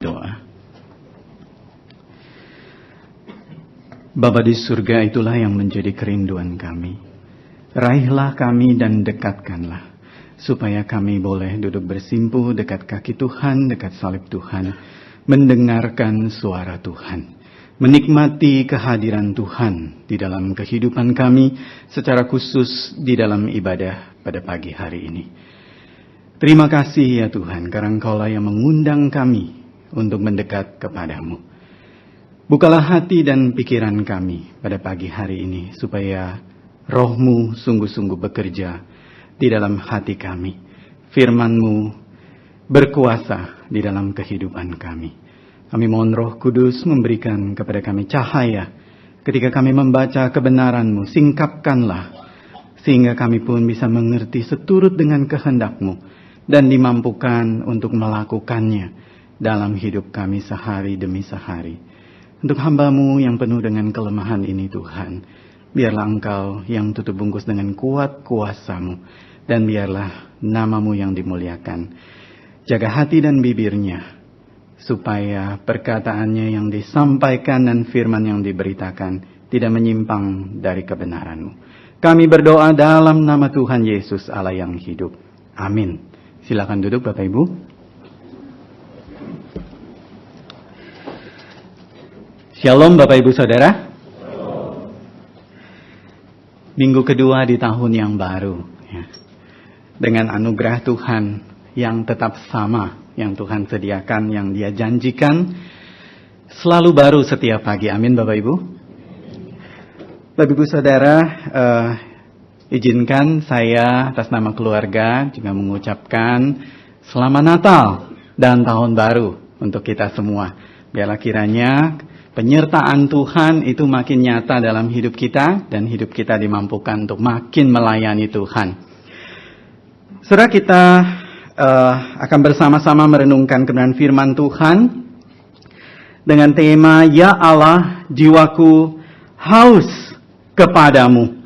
Doa. Bapa di surga, itulah yang menjadi kerinduan kami. Raihlah kami dan dekatkanlah, supaya kami boleh duduk bersimpuh dekat kaki Tuhan, dekat salib Tuhan, mendengarkan suara Tuhan, menikmati kehadiran Tuhan di dalam kehidupan kami, secara khusus di dalam ibadah pada pagi hari ini. Terima kasih ya Tuhan, karena Engkaulah yang mengundang kami untuk mendekat kepadamu. Bukalah hati dan pikiran kami pada pagi hari ini, supaya Roh-Mu sungguh-sungguh bekerja di dalam hati kami. Firman-Mu berkuasa di dalam kehidupan kami. Kami mohon Roh Kudus memberikan kepada kami cahaya ketika kami membaca kebenaran-Mu. Singkapkanlah, sehingga kami pun bisa mengerti seturut dengan kehendak-Mu dan dimampukan untuk melakukannya dalam hidup kami sehari demi sehari. Untuk hamba-Mu yang penuh dengan kelemahan ini Tuhan, biarlah Engkau yang tutup bungkus dengan kuat kuasa-Mu, dan biarlah nama-Mu yang dimuliakan. Jaga hati dan bibirnya, supaya perkataannya yang disampaikan dan firman yang diberitakan tidak menyimpang dari kebenaran-Mu. Kami berdoa dalam nama Tuhan Yesus Allah yang hidup. Amin. Silakan duduk Bapak Ibu. Shalom Bapak Ibu Saudara. Minggu kedua di tahun yang baru, ya. Dengan anugerah Tuhan yang tetap sama, yang Tuhan sediakan, yang Dia janjikan, selalu baru setiap pagi. Amin Bapak Ibu. Bapak Ibu Saudara, izinkan saya atas nama keluarga juga mengucapkan Selamat Natal dan Tahun Baru untuk kita semua. Biarlah kiranya penyertaan Tuhan itu makin nyata dalam hidup kita, dan hidup kita dimampukan untuk makin melayani Tuhan. Saudara, kita akan bersama-sama merenungkan kebenaran firman Tuhan dengan tema Ya Allah, jiwaku haus kepadamu.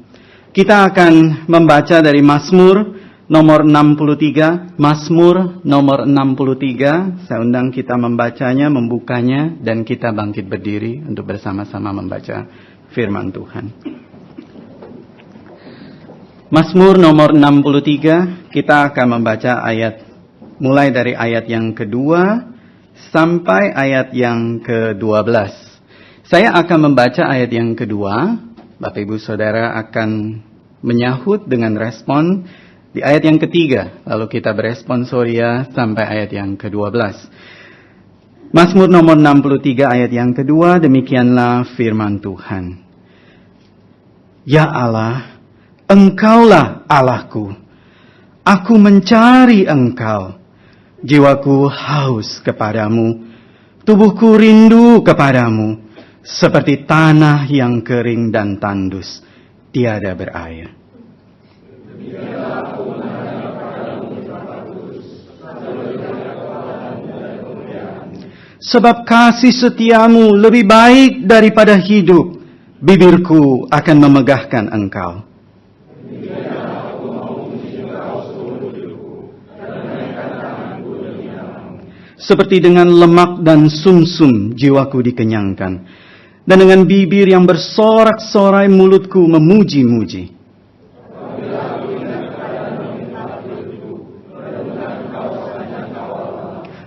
Kita akan membaca dari Mazmur nomor 63, Mazmur nomor 63. Saya undang kita membacanya, membukanya, dan kita bangkit berdiri untuk bersama-sama membaca firman Tuhan. Mazmur nomor 63, kita akan membaca mulai dari ayat yang kedua sampai ayat yang ke-12. Saya akan membaca ayat yang kedua, Bapak Ibu Saudara akan menyahut dengan respon di ayat yang ketiga, lalu kita beresponsoria sampai ayat yang ke-12. Mazmur nomor 63 ayat yang kedua, demikianlah firman Tuhan. Ya Allah, Engkaulah Allahku. Aku mencari Engkau. Jiwaku haus kepadamu. Tubuhku rindu kepadamu. Seperti tanah yang kering dan tandus, tiada berair. Sebab kasih setiamu lebih baik daripada hidup, bibirku akan memegahkan Engkau. Seperti dengan lemak dan sumsum jiwaku dikenyangkan, dan dengan bibir yang bersorak-sorai mulutku memuji-muji.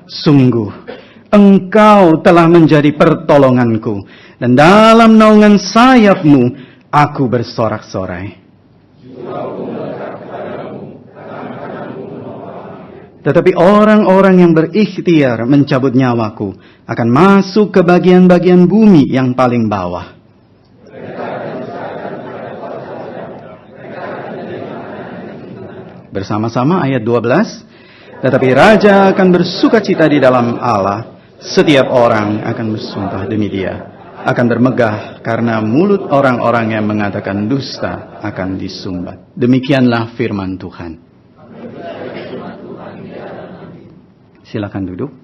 Sungguh, Engkau telah menjadi pertolonganku, dan dalam naungan sayap-Mu aku bersorak-sorai. Tetapi orang-orang yang berikhtiar mencabut nyawaku akan masuk ke bagian-bagian bumi yang paling bawah. Bersama-sama ayat 12. Tetapi raja akan bersukacita di dalam Allah. Setiap orang akan bersumpah demi Dia. Akan bermegah karena mulut orang-orang yang mengatakan dusta akan disumbat. Demikianlah firman Tuhan. Silakan duduk.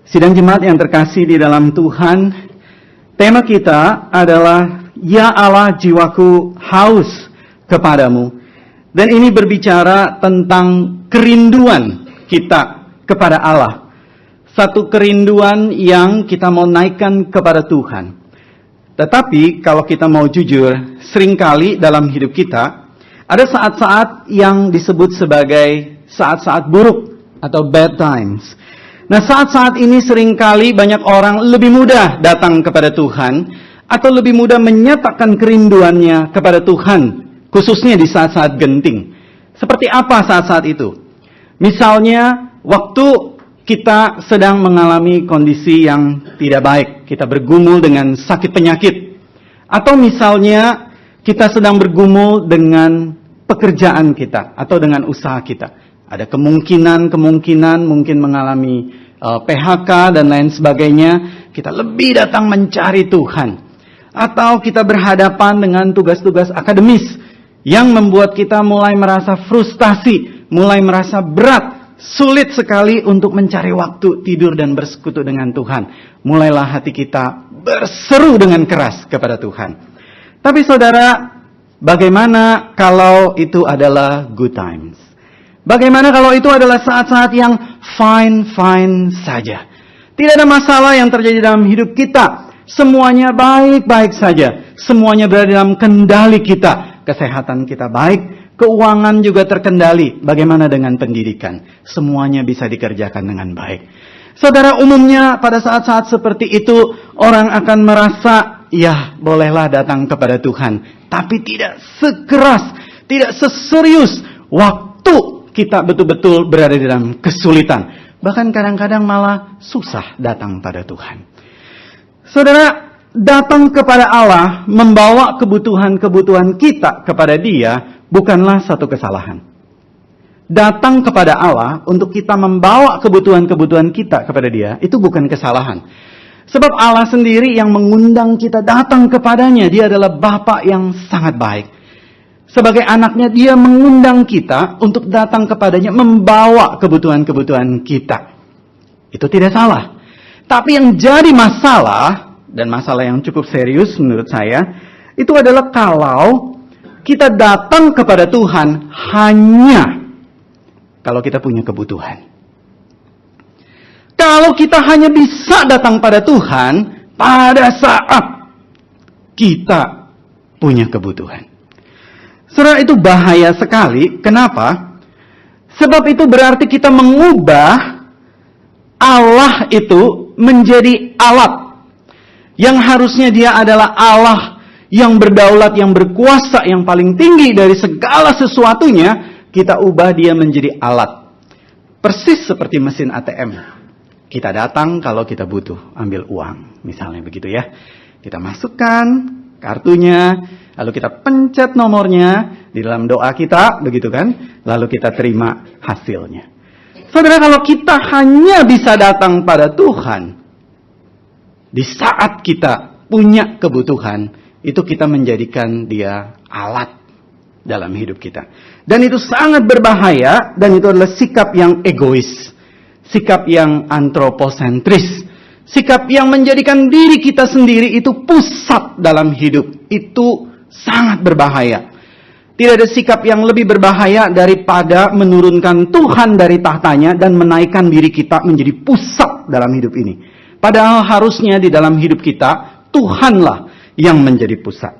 Sidang jemaat yang terkasih di dalam Tuhan, tema kita adalah Ya Allah, jiwaku haus kepadamu. Dan ini berbicara tentang kerinduan kita kepada Allah. Satu kerinduan yang kita mau naikkan kepada Tuhan. Tetapi kalau kita mau jujur, seringkali dalam hidup kita ada saat-saat yang disebut sebagai saat-saat buruk atau bad times. Nah, saat-saat ini seringkali banyak orang lebih mudah datang kepada Tuhan atau lebih mudah menyatakan kerinduannya kepada Tuhan, khususnya di saat-saat genting. Seperti apa saat-saat itu? Misalnya, waktu kita sedang mengalami kondisi yang tidak baik, kita bergumul dengan sakit penyakit, atau misalnya kita sedang bergumul dengan pekerjaan kita atau dengan usaha kita. Ada kemungkinan mungkin mengalami PHK dan lain sebagainya. Kita lebih datang mencari Tuhan. Atau kita berhadapan dengan tugas-tugas akademis yang membuat kita mulai merasa frustasi, mulai merasa berat. Sulit sekali untuk mencari waktu tidur dan bersekutu dengan Tuhan. Mulailah hati kita berseru dengan keras kepada Tuhan. Tapi saudara, bagaimana kalau itu adalah good times? Bagaimana kalau itu adalah saat-saat yang fine saja? Tidak ada masalah yang terjadi dalam hidup kita. Semuanya baik-baik saja. Semuanya berada dalam kendali kita. Kesehatan kita baik. Keuangan juga terkendali. Bagaimana dengan pendidikan? Semuanya bisa dikerjakan dengan baik. Saudara, umumnya pada saat-saat seperti itu, orang akan merasa, ya bolehlah datang kepada Tuhan. Tapi tidak sekeras, tidak seserius waktu kita betul-betul berada dalam kesulitan. Bahkan kadang-kadang malah susah datang pada Tuhan. Saudara, datang kepada Allah, membawa kebutuhan-kebutuhan kita kepada Dia, bukanlah satu kesalahan. Datang kepada Allah untuk kita membawa kebutuhan-kebutuhan kita kepada Dia, itu bukan kesalahan. Sebab Allah sendiri yang mengundang kita datang kepadanya. Dia adalah Bapa yang sangat baik. Sebagai anaknya, Dia mengundang kita untuk datang kepadanya, membawa kebutuhan-kebutuhan kita. Itu tidak salah. Tapi yang jadi masalah, dan masalah yang cukup serius menurut saya, itu adalah kalau kita datang kepada Tuhan hanya kalau kita punya kebutuhan. Kalau kita hanya bisa datang pada Tuhan pada saat kita punya kebutuhan. Saudara, itu bahaya sekali. Kenapa? Sebab itu berarti kita mengubah Allah itu menjadi alat. Yang harusnya Dia adalah Allah yang berdaulat, yang berkuasa, yang paling tinggi dari segala sesuatunya, kita ubah Dia menjadi alat. Persis seperti mesin ATM. Kita datang kalau kita butuh ambil uang, misalnya begitu ya. Kita masukkan kartunya, lalu kita pencet nomornya di dalam doa kita, begitu kan? Lalu kita terima hasilnya. Saudara, kalau kita hanya bisa datang pada Tuhan di saat kita punya kebutuhan, itu kita menjadikan Dia alat dalam hidup kita. Dan itu sangat berbahaya, dan itu adalah sikap yang egois. Sikap yang antroposentris. Sikap yang menjadikan diri kita sendiri itu pusat dalam hidup. Itu sangat berbahaya. Tidak ada sikap yang lebih berbahaya daripada menurunkan Tuhan dari tahtanya dan menaikkan diri kita menjadi pusat dalam hidup ini. Padahal harusnya di dalam hidup kita, Tuhanlah yang menjadi pusat.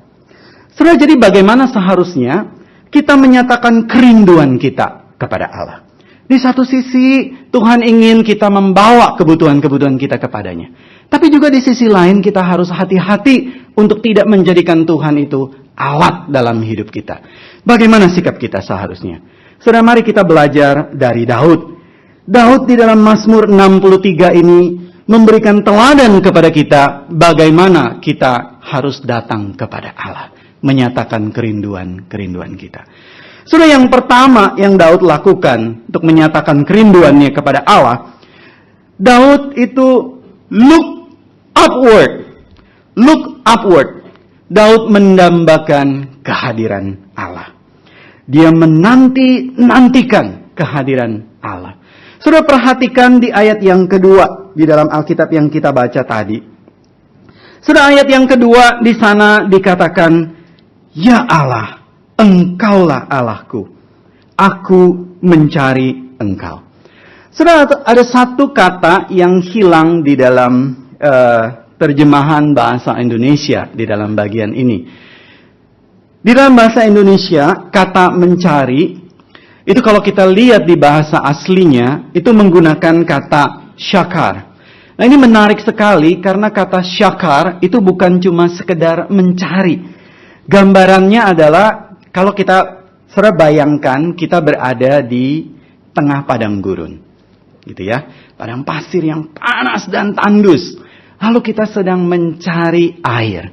Saudara, jadi bagaimana seharusnya kita menyatakan kerinduan kita kepada Allah? Di satu sisi, Tuhan ingin kita membawa kebutuhan-kebutuhan kita kepadanya. Tapi juga di sisi lain, kita harus hati-hati untuk tidak menjadikan Tuhan itu alat dalam hidup kita. Bagaimana sikap kita seharusnya? Saudara, mari kita belajar dari Daud. Daud di dalam Mazmur 63 ini memberikan teladan kepada kita bagaimana kita harus datang kepada Allah, menyatakan kerinduan kita. Saudara, yang pertama yang Daud lakukan untuk menyatakan kerinduannya kepada Allah, Daud itu look upward. Look upward. Daud mendambakan kehadiran Allah. Dia menantikan kehadiran Allah. Saudara, perhatikan di ayat yang kedua di dalam Alkitab yang kita baca tadi. Saudara, ayat yang kedua di sana dikatakan, "Ya Allah, Engkaulah Allahku. aku mencari engkau. Saudara, ada satu kata yang hilang di dalam terjemahan bahasa Indonesia di dalam bagian ini. Di dalam bahasa Indonesia, kata mencari, itu kalau kita lihat di bahasa aslinya, itu menggunakan kata syakar. Nah, ini menarik sekali karena kata syakar itu bukan cuma sekedar mencari. Gambarannya adalah, kalau kita bayangkan kita berada di tengah padang gurun. Gitu ya, padang pasir yang panas dan tandus. Lalu kita sedang mencari air.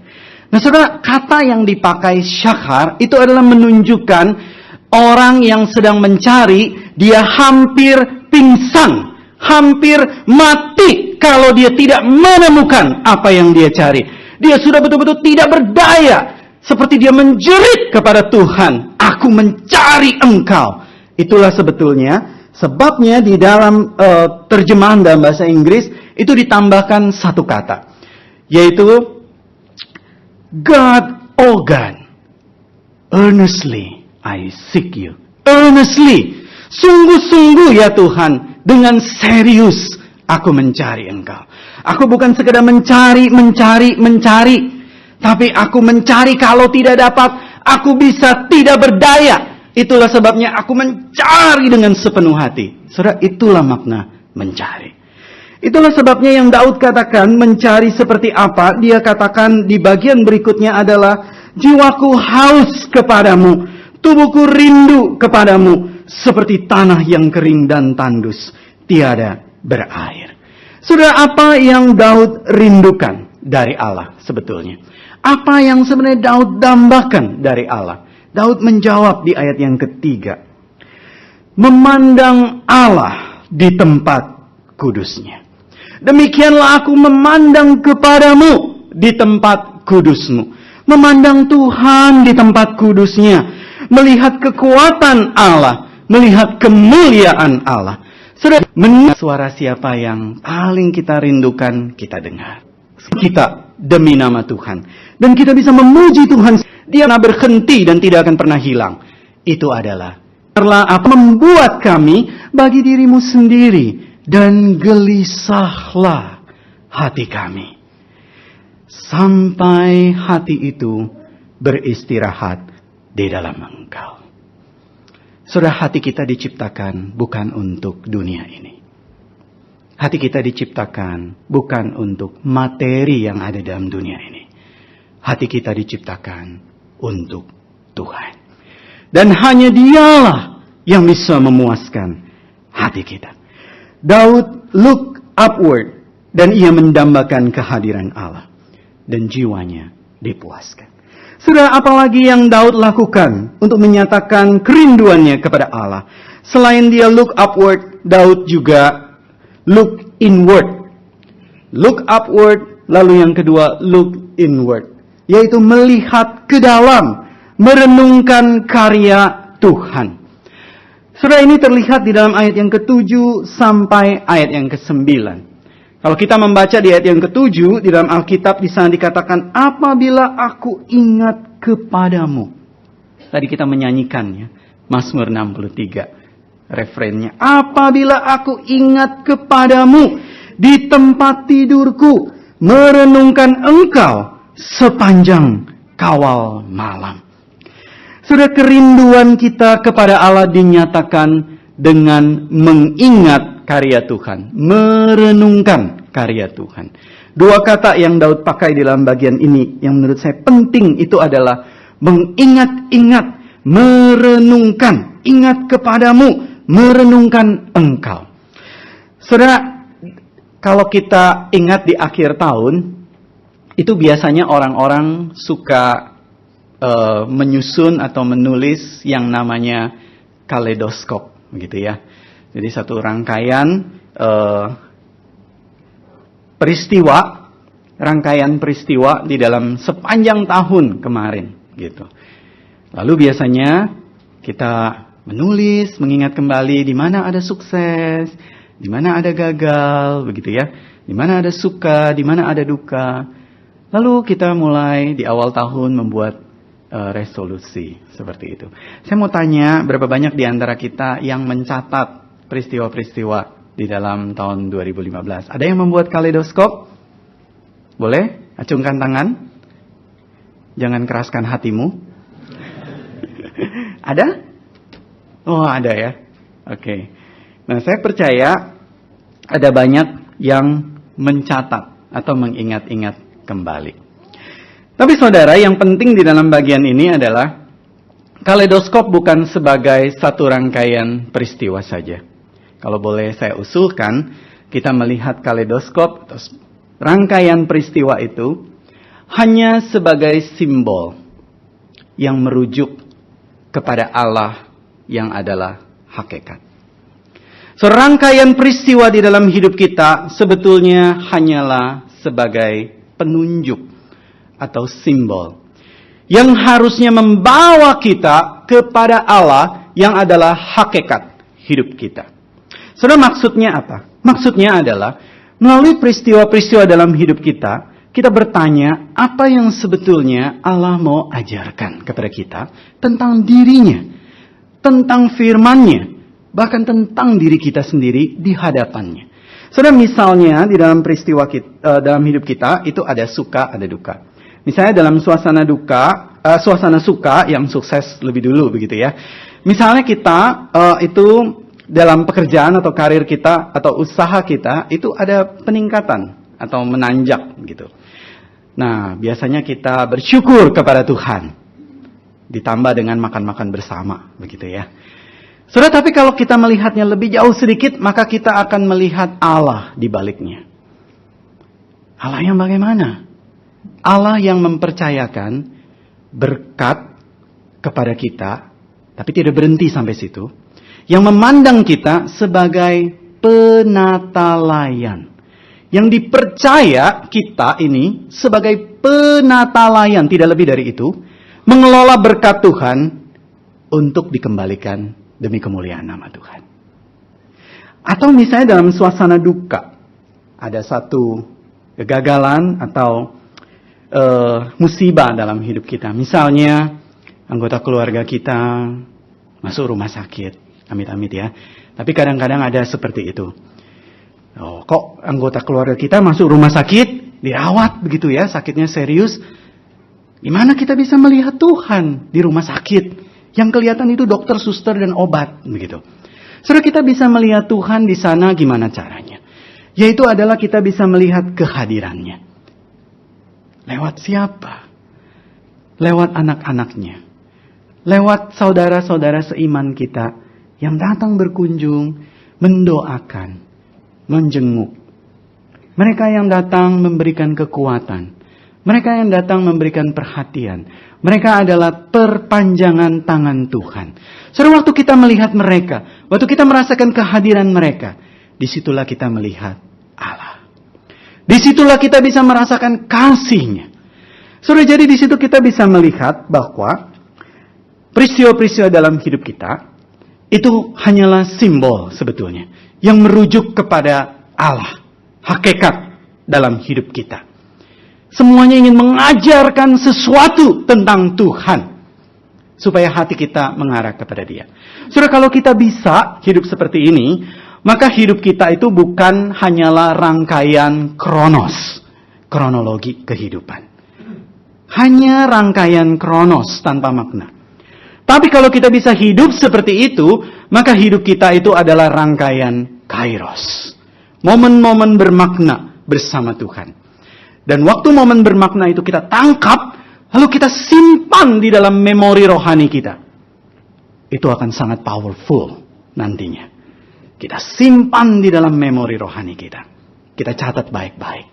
Nah, saudara, kata yang dipakai syakar itu adalah menunjukkan orang yang sedang mencari, dia hampir pingsan, hampir mati kalau dia tidak menemukan apa yang dia cari. Dia sudah betul-betul tidak berdaya, seperti dia menjerit kepada Tuhan, aku mencari engkau. Itulah sebetulnya sebabnya di dalam terjemahan dalam bahasa Inggris itu ditambahkan satu kata, yaitu God, oh God, earnestly I seek you. Earnestly, sungguh-sungguh ya Tuhan, dengan serius aku mencari engkau. Aku bukan sekedar mencari, tapi aku mencari kalau tidak dapat, aku bisa tidak berdaya. Itulah sebabnya aku mencari dengan sepenuh hati. Saudara, itulah makna mencari. Itulah sebabnya yang Daud katakan mencari seperti apa. Dia katakan di bagian berikutnya adalah, jiwaku haus kepadamu, tubuhku rindu kepadamu, seperti tanah yang kering dan tandus, tiada berair. Saudara, apa yang Daud rindukan dari Allah sebetulnya? Apa yang sebenarnya Daud dambakan dari Allah? Daud menjawab di ayat yang ketiga, memandang Allah di tempat kudusnya. Demikianlah aku memandang kepadamu di tempat kudusmu. Memandang Tuhan di tempat kudusnya. Melihat kekuatan Allah. Melihat kemuliaan Allah. Suara siapa yang paling kita rindukan, kita dengar. Kita demi nama Tuhan. Dan kita bisa memuji Tuhan. Dia berhenti dan tidak akan pernah hilang. Itu adalah membuat kami bagi dirimu sendiri. Dan gelisahlah hati kami. Sampai hati itu beristirahat di dalam Engkau. Saudara, hati kita diciptakan bukan untuk dunia ini. Hati kita diciptakan bukan untuk materi yang ada dalam dunia ini. Hati kita diciptakan untuk Tuhan. Dan hanya Dialah yang bisa memuaskan hati kita. Daud look upward dan ia mendambakan kehadiran Allah. Dan jiwanya dipuaskan. Saudara, apalagi yang Daud lakukan untuk menyatakan kerinduannya kepada Allah. Selain dia look upward, Daud juga look inward. Look upward, lalu yang kedua look inward. Yaitu melihat ke dalam, merenungkan karya Tuhan. Saudara, ini terlihat di dalam ayat yang ke-7 sampai ayat yang ke-9. Kalau kita membaca di ayat yang ke-7, di dalam Alkitab di sana dikatakan, apabila aku ingat kepadamu. Tadi kita menyanyikannya, Mazmur 63, refrennya. Apabila aku ingat kepadamu, di tempat tidurku, merenungkan engkau sepanjang kawal malam. Sudah, kerinduan kita kepada Allah dinyatakan dengan mengingat karya Tuhan. Merenungkan karya Tuhan. Dua kata yang Daud pakai di dalam bagian ini yang menurut saya penting itu adalah mengingat-ingat, merenungkan. Ingat kepadamu, merenungkan engkau. Saudara, kalau kita ingat di akhir tahun, itu biasanya orang-orang suka menyusun atau menulis yang namanya kaleidoskop, gitu ya. Jadi satu rangkaian peristiwa di dalam sepanjang tahun kemarin, gitu. Lalu biasanya kita menulis, mengingat kembali di mana ada sukses, di mana ada gagal, begitu ya. Di mana ada suka, di mana ada duka. Lalu kita mulai di awal tahun membuat resolusi seperti itu. Saya mau tanya, berapa banyak di antara kita yang mencatat peristiwa-peristiwa di dalam tahun 2015? Ada yang membuat kaleidoskop? Boleh? Acungkan tangan. Jangan keraskan hatimu. Ada? Oh, ada ya. Oke. Nah, saya percaya ada banyak yang mencatat atau mengingat-ingat kembali. Tapi saudara, yang penting di dalam bagian ini adalah kaleidoskop bukan sebagai satu rangkaian peristiwa saja. Kalau boleh saya usulkan, kita melihat kaleidoskop atau rangkaian peristiwa itu hanya sebagai simbol yang merujuk kepada Allah yang adalah hakikat. Serangkaian peristiwa di dalam hidup kita sebetulnya hanyalah sebagai penunjuk atau simbol yang harusnya membawa kita kepada Allah yang adalah hakikat hidup kita. Saudara, maksudnya apa? Maksudnya adalah melalui peristiwa-peristiwa dalam hidup kita, kita bertanya apa yang sebetulnya Allah mau ajarkan kepada kita tentang dirinya, tentang firman-Nya, bahkan tentang diri kita sendiri di hadapannya. Saudara, misalnya di dalam peristiwa kita, dalam hidup kita itu ada suka, ada duka. Misalnya dalam suasana suka yang sukses lebih dulu begitu ya. Misalnya kita itu dalam pekerjaan atau karir kita atau usaha kita itu ada peningkatan atau menanjak gitu. Nah, biasanya kita bersyukur kepada Tuhan. Ditambah dengan makan-makan bersama begitu ya. Saudara, tapi kalau kita melihatnya lebih jauh sedikit, maka kita akan melihat Allah di baliknya. Allah yang bagaimana? Allah yang mempercayakan berkat kepada kita, tapi tidak berhenti sampai situ. Yang memandang kita sebagai penatalayan. Yang dipercaya kita ini sebagai penatalayan, tidak lebih dari itu. Mengelola berkat Tuhan untuk dikembalikan demi kemuliaan nama Tuhan. Atau misalnya dalam suasana duka, ada satu kegagalan atau musibah dalam hidup kita. Misalnya anggota keluarga kita masuk rumah sakit, amit-amit ya. Tapi kadang-kadang ada seperti itu. Oh, kok anggota keluarga kita masuk rumah sakit, dirawat begitu ya, sakitnya serius. Gimana kita bisa melihat Tuhan di rumah sakit? Yang kelihatan itu dokter, suster, dan obat begitu. Saudara, kita bisa melihat Tuhan di sana gimana caranya? Yaitu adalah kita bisa melihat kehadirannya. Lewat siapa? Lewat anak-anaknya. Lewat saudara-saudara seiman kita yang datang berkunjung, mendoakan, menjenguk. Mereka yang datang memberikan kekuatan. Mereka yang datang memberikan perhatian. Mereka adalah perpanjangan tangan Tuhan. Saudara, waktu kita melihat mereka, waktu kita merasakan kehadiran mereka, disitulah kita melihat Allah. Disitulah kita bisa merasakan kasih-Nya. Saudara, jadi di situ kita bisa melihat bahwa peristiwa-peristiwa dalam hidup kita itu hanyalah simbol sebetulnya yang merujuk kepada Allah, hakikat dalam hidup kita. Semuanya ingin mengajarkan sesuatu tentang Tuhan supaya hati kita mengarah kepada Dia. Saudara, kalau kita bisa hidup seperti ini, maka hidup kita itu bukan hanyalah rangkaian kronologi kehidupan. Hanya rangkaian kronos tanpa makna. Tapi kalau kita bisa hidup seperti itu, maka hidup kita itu adalah rangkaian kairos. Momen-momen bermakna bersama Tuhan. Dan waktu momen bermakna itu kita tangkap, lalu kita simpan di dalam memori rohani kita. Itu akan sangat powerful nantinya. Kita simpan di dalam memori rohani kita. Kita catat baik-baik.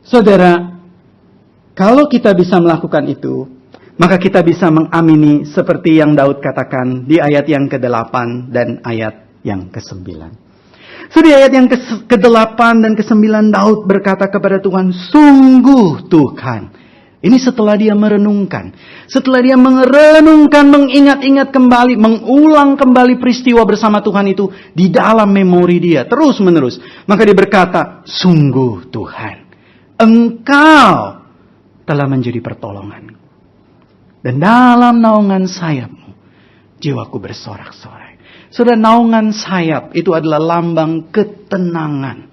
Saudara, kalau kita bisa melakukan itu, maka kita bisa mengamini seperti yang Daud katakan di ayat yang ke-8 dan ayat yang ke-9. So, di ayat yang ke-8 dan ke-9 Daud berkata kepada Tuhan, sungguh Tuhan. Ini setelah dia merenungkan. Setelah dia merenungkan, mengingat-ingat kembali, mengulang kembali peristiwa bersama Tuhan itu di dalam memori dia. Terus menerus. Maka dia berkata, sungguh Tuhan. Engkau telah menjadi pertolonganku. Dan dalam naungan sayapmu, jiwaku bersorak-sorai. Saudara, naungan sayap itu adalah lambang ketenangan,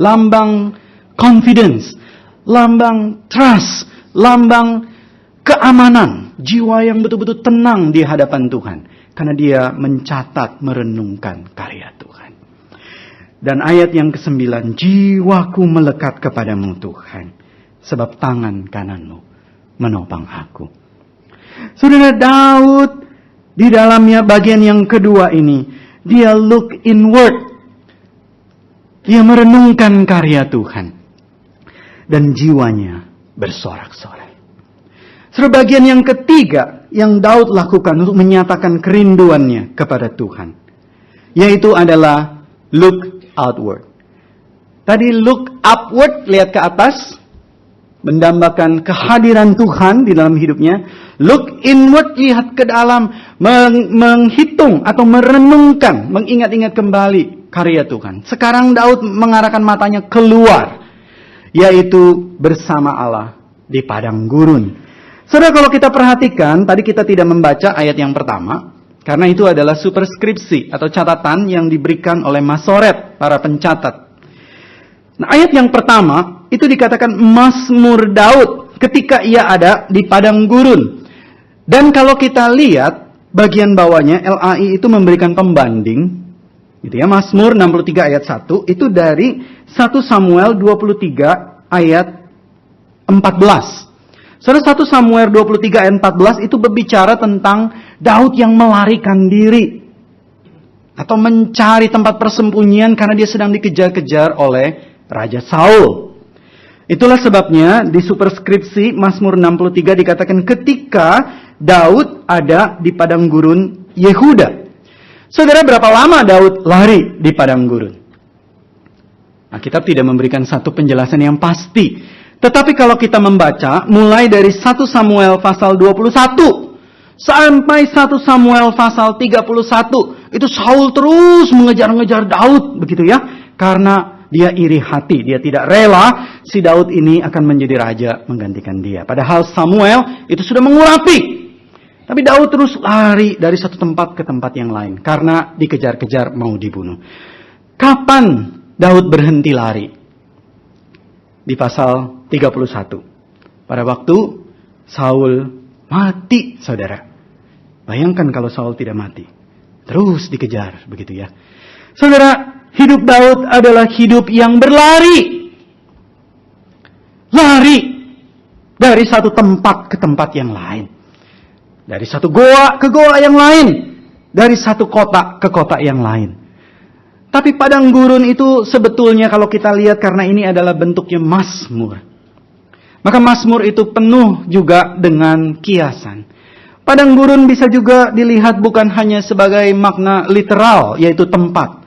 lambang confidence, lambang trust, lambang keamanan. Jiwa yang betul-betul tenang di hadapan Tuhan. Karena dia mencatat, merenungkan karya Tuhan. Dan ayat yang ke-9, jiwaku melekat kepadamu Tuhan, sebab tangan kananmu menopang aku. Saudara, Daud di dalamnya bagian yang kedua ini, dia look inward. Dia merenungkan karya Tuhan. Dan jiwanya bersorak-sorai. Saudara, bagian yang ketiga yang Daud lakukan untuk menyatakan kerinduannya kepada Tuhan, yaitu adalah look outward. Tadi look upward, lihat ke atas, mendambakan kehadiran Tuhan di dalam hidupnya. Look inward, lihat ke dalam, menghitung atau merenungkan, mengingat-ingat kembali karya Tuhan. Sekarang Daud mengarahkan matanya keluar, yaitu bersama Allah di padang gurun. Saudara, kalau kita perhatikan, tadi kita tidak membaca ayat yang pertama, karena itu adalah superskripsi atau catatan yang diberikan oleh Masoret, para pencatat. Nah, ayat yang pertama itu dikatakan Mazmur Daud ketika ia ada di padang gurun. Dan kalau kita lihat bagian bawahnya, LAI itu memberikan pembanding, gitu ya, Mazmur 63 ayat 1 itu dari 1 Samuel 23 ayat 14. Saudara, 1 Samuel 23 ayat 14 itu berbicara tentang Daud yang melarikan diri atau mencari tempat persembunyian karena dia sedang dikejar-kejar oleh Raja Saul. Itulah sebabnya di superskripsi Mazmur 63 dikatakan ketika Daud ada di padang gurun Yehuda. Saudara, berapa lama Daud lari di padang gurun? Nah, kitab tidak memberikan satu penjelasan yang pasti. Tetapi kalau kita membaca mulai dari 1 Samuel pasal 21 sampai 1 Samuel pasal 31, itu Saul terus mengejar-ngejar Daud, begitu ya. Karena dia iri hati, dia tidak rela si Daud ini akan menjadi raja menggantikan dia. Padahal Samuel itu sudah mengurapi. Tapi Daud terus lari dari satu tempat ke tempat yang lain karena dikejar-kejar mau dibunuh. Kapan Daud berhenti lari? Di pasal 31. Pada waktu Saul mati, saudara. Bayangkan kalau Saul tidak mati. Terus dikejar, begitu ya. Saudara, hidup Daud adalah hidup yang berlari. Lari dari satu tempat ke tempat yang lain. Dari satu goa ke goa yang lain. Dari satu kota ke kota yang lain. Tapi padang gurun itu sebetulnya kalau kita lihat karena ini adalah bentuknya Mazmur. Maka Mazmur itu penuh juga dengan kiasan. Padang gurun bisa juga dilihat bukan hanya sebagai makna literal, yaitu tempat.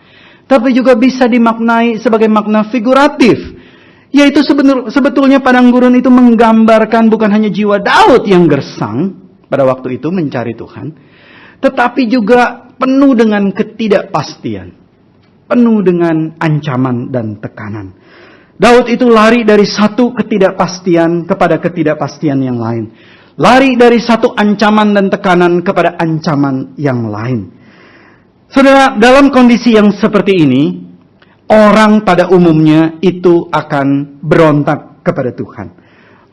Tapi juga bisa dimaknai sebagai makna figuratif. Yaitu sebetulnya padang gurun itu menggambarkan bukan hanya jiwa Daud yang gersang pada waktu itu mencari Tuhan. Tetapi juga penuh dengan ketidakpastian. Penuh dengan ancaman dan tekanan. Daud itu lari dari satu ketidakpastian kepada ketidakpastian yang lain. Lari dari satu ancaman dan tekanan kepada ancaman yang lain. Saudara, dalam kondisi yang seperti ini, orang pada umumnya itu akan berontak kepada Tuhan.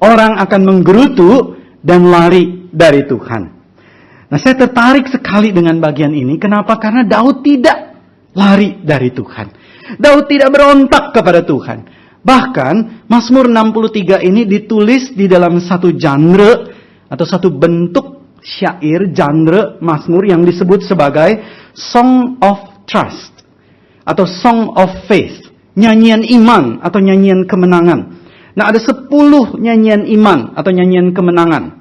Orang akan menggerutu dan lari dari Tuhan. Nah, saya tertarik sekali dengan bagian ini. Kenapa? Karena Daud tidak lari dari Tuhan. Daud tidak berontak kepada Tuhan. Bahkan Mazmur 63 ini ditulis di dalam satu genre atau satu bentuk syair genre Mazmur yang disebut sebagai Song of Trust atau Song of Faith, nyanyian iman atau nyanyian kemenangan. Nah, ada 10 nyanyian iman atau nyanyian kemenangan.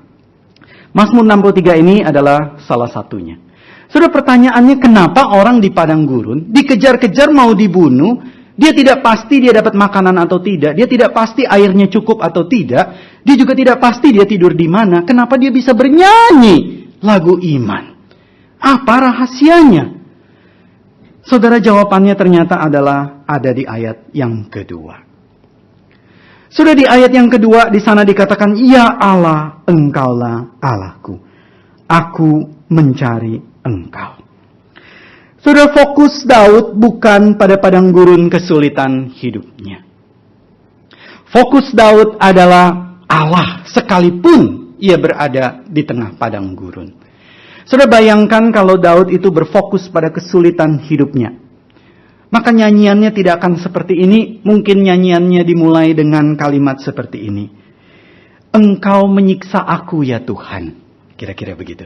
Mazmur 63 ini adalah salah satunya. Sudah, pertanyaannya kenapa orang di padang gurun dikejar-kejar mau dibunuh, dia tidak pasti dia dapat makanan atau tidak, dia tidak pasti airnya cukup atau tidak, dia juga tidak pasti dia tidur di mana, kenapa dia bisa bernyanyi lagu iman? Apa rahasianya? Saudara, jawabannya ternyata adalah ada di ayat yang kedua. Sudah di ayat yang kedua di sana dikatakan, ya Allah, Engkaulah Allahku. Aku mencari Engkau. Sudah fokus Daud bukan pada padang gurun kesulitan hidupnya. Fokus Daud adalah Allah sekalipun ia berada di tengah padang gurun. Sudah bayangkan kalau Daud itu berfokus pada kesulitan hidupnya. Maka nyanyiannya tidak akan seperti ini. Mungkin nyanyiannya dimulai dengan kalimat seperti ini. Engkau menyiksa aku ya Tuhan. Kira-kira begitu.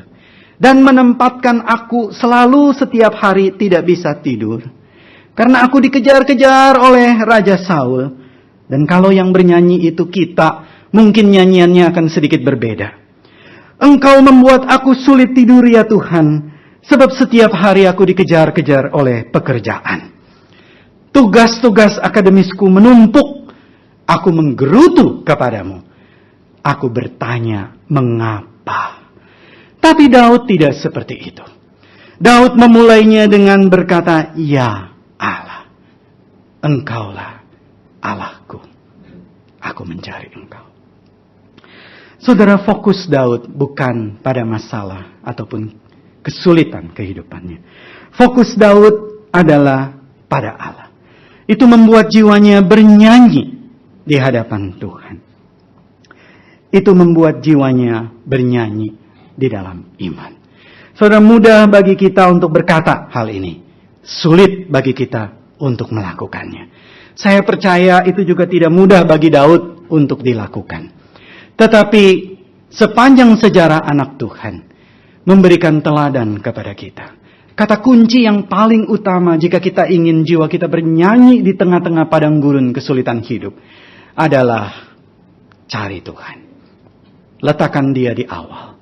Dan menempatkan aku selalu setiap hari tidak bisa tidur. Karena aku dikejar-kejar oleh Raja Saul. Dan kalau yang bernyanyi itu kita, mungkin nyanyiannya akan sedikit berbeda. Engkau membuat aku sulit tidur ya Tuhan. Sebab setiap hari aku dikejar-kejar oleh pekerjaan. Tugas-tugas akademisku menumpuk. Aku menggerutu kepadamu. Aku bertanya mengapa. Tapi Daud tidak seperti itu. Daud memulainya dengan berkata, ya Allah, Engkaulah Allahku. Aku mencari Engkau. Saudara, fokus Daud bukan pada masalah ataupun kesulitan kehidupannya. Fokus Daud adalah pada Allah. Itu membuat jiwanya bernyanyi di hadapan Tuhan. Itu membuat jiwanya bernyanyi di dalam iman. Saudara, mudah bagi kita untuk berkata hal ini. Sulit bagi kita untuk melakukannya. Saya percaya itu juga tidak mudah bagi Daud untuk dilakukan. Tetapi sepanjang sejarah anak Tuhan memberikan teladan kepada kita. Kata kunci yang paling utama jika kita ingin jiwa kita bernyanyi di tengah-tengah padang gurun kesulitan hidup adalah cari Tuhan. Letakkan Dia di awal.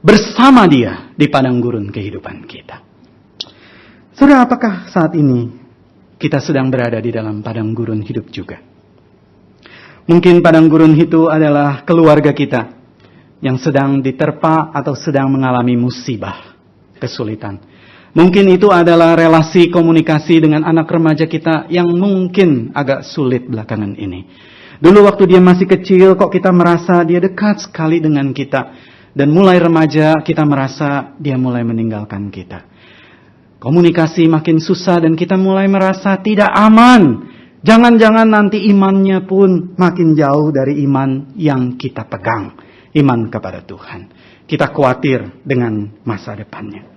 Bersama Dia di padang gurun kehidupan kita. Saudara, apakah saat ini kita sedang berada di dalam padang gurun hidup juga? Mungkin padang gurun itu adalah keluarga kita yang sedang diterpa atau sedang mengalami musibah, kesulitan. Mungkin itu adalah relasi komunikasi dengan anak remaja kita yang mungkin agak sulit belakangan ini. Dulu waktu dia masih kecil kok kita merasa dia dekat sekali dengan kita. Dan mulai remaja kita merasa dia mulai meninggalkan kita. Komunikasi makin susah dan kita mulai merasa tidak aman. Jangan-jangan nanti imannya pun makin jauh dari iman yang kita pegang. Iman kepada Tuhan. Kita khawatir dengan masa depannya.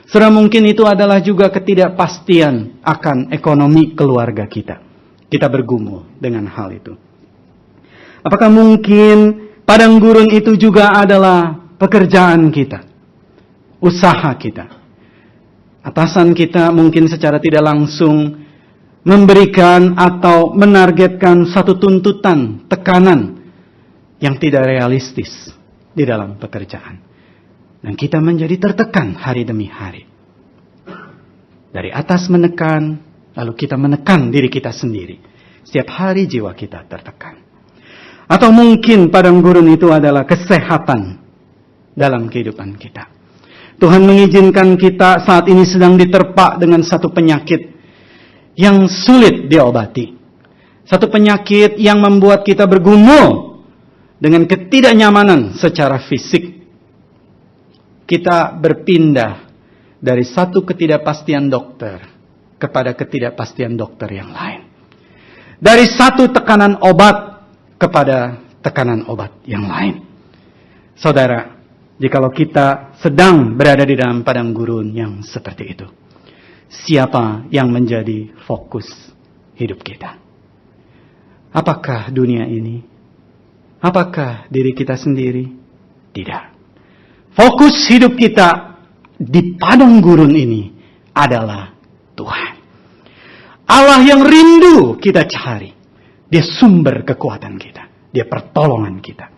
Saudara, mungkin itu adalah juga ketidakpastian akan ekonomi keluarga kita. Kita bergumul dengan hal itu. Apakah mungkin padang gurun itu juga adalah pekerjaan kita, usaha kita. Atasan kita mungkin secara tidak langsung memberikan atau menargetkan satu tuntutan, tekanan yang tidak realistis di dalam pekerjaan. Dan kita menjadi tertekan hari demi hari. Dari atas menekan, lalu kita menekan diri kita sendiri. Setiap hari jiwa kita tertekan. Atau mungkin padang gurun itu adalah kesehatan dalam kehidupan kita. Tuhan mengizinkan kita saat ini sedang diterpa dengan satu penyakit yang sulit diobati. Satu penyakit yang membuat kita bergumul dengan ketidaknyamanan secara fisik. Kita berpindah dari satu ketidakpastian dokter kepada ketidakpastian dokter yang lain. Dari satu tekanan obat kepada tekanan obat yang lain. Saudara, jikalau kita sedang berada di dalam padang gurun yang seperti itu, siapa yang menjadi fokus hidup kita? Apakah dunia ini? Apakah diri kita sendiri? Tidak. Fokus hidup kita di padang gurun ini adalah Tuhan. Allah yang rindu kita cari. Dia sumber kekuatan kita. Dia pertolongan kita.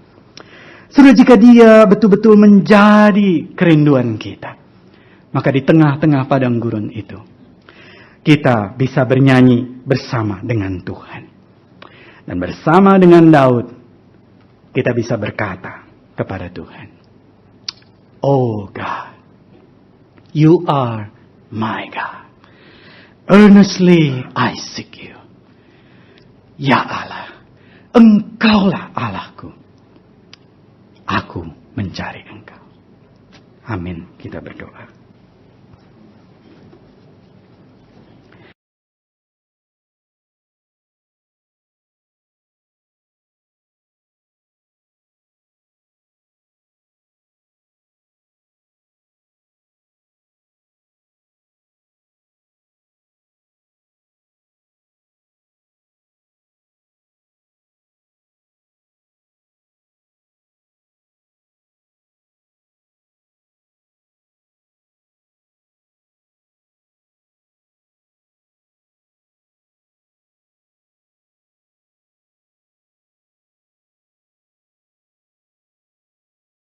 Sudah jika Dia betul-betul menjadi kerinduan kita, maka di tengah-tengah padang gurun itu, kita bisa bernyanyi bersama dengan Tuhan. Dan bersama dengan Daud, kita bisa berkata kepada Tuhan, Oh God, You are my God. Earnestly I seek You. Ya Allah, Engkaulah Allahku. Aku mencari Engkau. Amin. Kita berdoa.